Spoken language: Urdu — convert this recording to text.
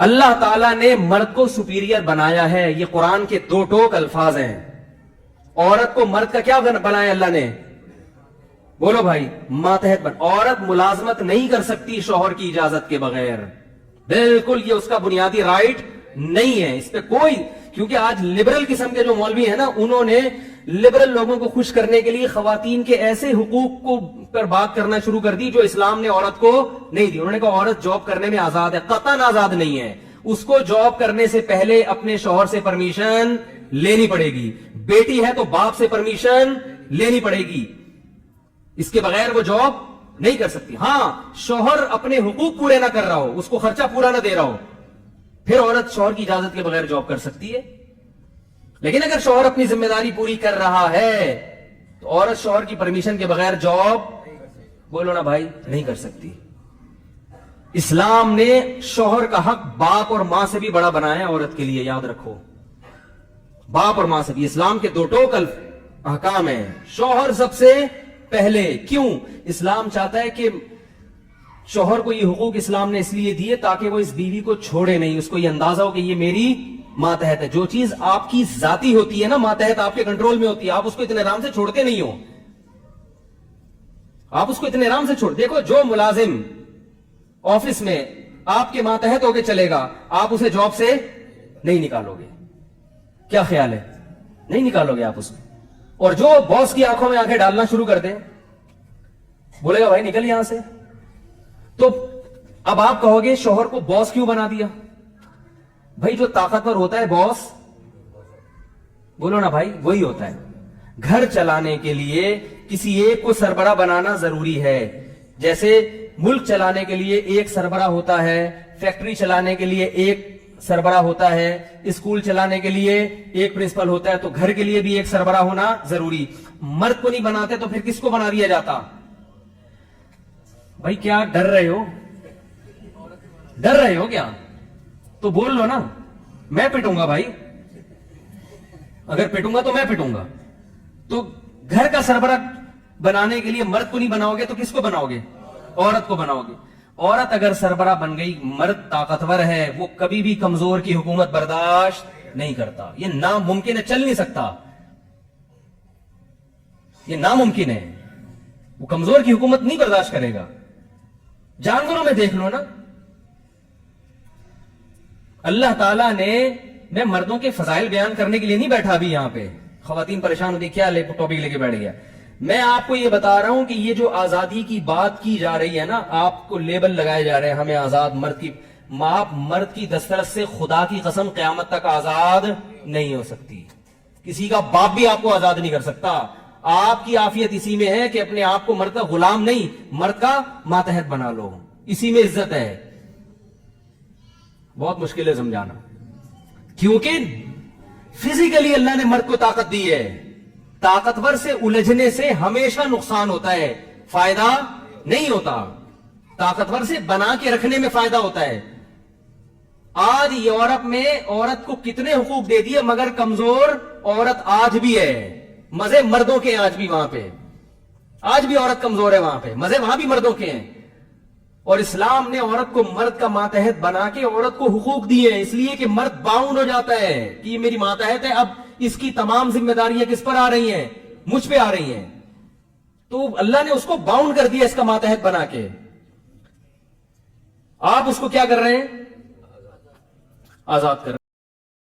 اللہ تعالیٰ نے مرد کو سپیریئر بنایا ہے. یہ قرآن کے دو ٹوک الفاظ ہیں. عورت کو مرد کا کیا بنایا اللہ نے؟ بولو بھائی. ماتحت عورت ملازمت نہیں کر سکتی شوہر کی اجازت کے بغیر. بالکل یہ اس کا بنیادی رائٹ نہیں ہے. اس پہ کوئی، کیونکہ آج لبرل قسم کے جو مولوی ہیں نا، انہوں نے لبرل لوگوں کو خوش کرنے کے لیے خواتین کے ایسے حقوق کو پر بات کرنا شروع کر دی جو اسلام نے عورت کو نہیں دی. انہوں نے کہا عورت جاب کرنے میں آزاد ہے. قطعاً آزاد نہیں ہے. اس کو جاب کرنے سے پہلے اپنے شوہر سے پرمیشن لینی پڑے گی. بیٹی ہے تو باپ سے پرمیشن لینی پڑے گی. اس کے بغیر وہ جاب نہیں کر سکتی. ہاں، شوہر اپنے حقوق پورے نہ کر رہا ہو، اس کو خرچہ پورا نہ دے رہا ہو، پھر عورت شوہر کی اجازت کے بغیر جاب کر سکتی ہے. لیکن اگر شوہر اپنی ذمہ داری پوری کر رہا ہے تو عورت شوہر کی پرمیشن کے بغیر جاب، بولو نا بھائی، نہیں کر سکتی. اسلام نے شوہر کا حق باپ اور ماں سے بھی بڑا بنایا ہے عورت کے لیے. یاد رکھو، باپ اور ماں سے بھی اسلام کے دو ٹوک احکام ہیں. شوہر سب سے پہلے. کیوں؟ اسلام چاہتا ہے کہ شوہر کو یہ حقوق اسلام نے اس لیے دیے تاکہ وہ اس بیوی کو چھوڑے نہیں. اس کو یہ اندازہ ہو کہ یہ میری ماتحت ہے. جو چیز آپ کی ذاتی ہوتی ہے نا، ماتحت آپ کے کنٹرول میں ہوتی ہے، آپ اس کو اتنے آرام سے چھوڑتے نہیں ہو. آپ اس کو اتنے آرام سے چھوڑ. دیکھو، جو ملازم آفس میں آپ کے ماتحت ہو کے چلے گا، آپ اسے جاب سے نہیں نکالو گے. کیا خیال ہے؟ نہیں نکالو گے آپ اس میں. اور جو باس کی آنکھوں میں آنکھیں ڈالنا شروع کر دیں، بولے گا بھائی نکل یہاں سے، تو اب آپ کہو گے شوہر کو باس کیوں بنا دیا؟ بھائی جو طاقتور ہوتا ہے باس، بولو نا بھائی، وہی ہوتا ہے. گھر چلانے کے لیے کسی ایک کو سربراہ بنانا ضروری ہے. جیسے ملک چلانے کے لیے ایک سربراہ ہوتا ہے، فیکٹری چلانے کے لیے ایک سربراہ ہوتا ہے، اسکول چلانے کے لیے ایک پرنسپل ہوتا ہے، تو گھر کے لیے بھی ایک سربراہ ہونا ضروری. مرد کو نہیں بناتے تو پھر کس کو بنا دیا جاتا؟ بھائی کیا ڈر رہے ہو؟ ڈر رہے ہو کیا؟ تو بول لو نا، میں پٹوں گا بھائی. اگر پٹوں گا تو میں پٹوں گا. تو گھر کا سربراہ بنانے کے لیے مرد کو نہیں بناؤ گے تو کس کو بناؤ گے؟ عورت کو بناؤ گے. عورت اگر سربراہ بن گئی، مرد طاقتور ہے، وہ کبھی بھی کمزور کی حکومت برداشت نہیں کرتا. یہ ناممکن ہے، چل نہیں سکتا. یہ ناممکن ہے. وہ کمزور کی حکومت نہیں برداشت کرے گا. جانوروں میں دیکھ لو نا. اللہ تعالیٰ نے، میں مردوں کے فضائل بیان کرنے کے لیے نہیں بیٹھا ابھی یہاں پہ. خواتین پریشان ہوتی کیا ٹاپک لے کے بیٹھ گیا. میں آپ کو یہ بتا رہا ہوں کہ یہ جو آزادی کی بات کی جا رہی ہے نا، آپ کو لیبل لگائے جا رہے ہیں ہمیں آزاد. مرد کی ماں، مرد کی دسترس سے خدا کی قسم قیامت تک آزاد نہیں ہو سکتی. کسی کا باپ بھی آپ کو آزاد نہیں کر سکتا. آپ کی عافیت اسی میں ہے کہ اپنے آپ کو مرد کا غلام نہیں، مرد کا ماتحت بنا لو. اسی میں عزت ہے. بہت مشکل ہے سمجھانا، کیونکہ فزیکلی اللہ نے مرد کو طاقت دی ہے. طاقتور سے الجھنے سے ہمیشہ نقصان ہوتا ہے، فائدہ نہیں ہوتا. طاقتور سے بنا کے رکھنے میں فائدہ ہوتا ہے. آج یورپ میں عورت کو کتنے حقوق دے دیے، مگر کمزور عورت آج بھی ہے. مزے مردوں کے آج بھی وہاں پہ، آج بھی عورت کمزور ہے وہاں پہ، مزے وہاں بھی مردوں کے ہیں. اور اسلام نے عورت کو مرد کا ماتحت بنا کے عورت کو حقوق دیے ہیں، اس لیے کہ مرد باؤنڈ ہو جاتا ہے کہ یہ میری ماتحت ہے، اب اس کی تمام ذمہ داریاں کس پر آ رہی ہیں؟ مجھ پہ آ رہی ہیں. تو اللہ نے اس کو باؤنڈ کر دیا اس کا ماتحت بنا کے. آپ اس کو کیا کر رہے ہیں؟ آزاد کر رہے ہیں.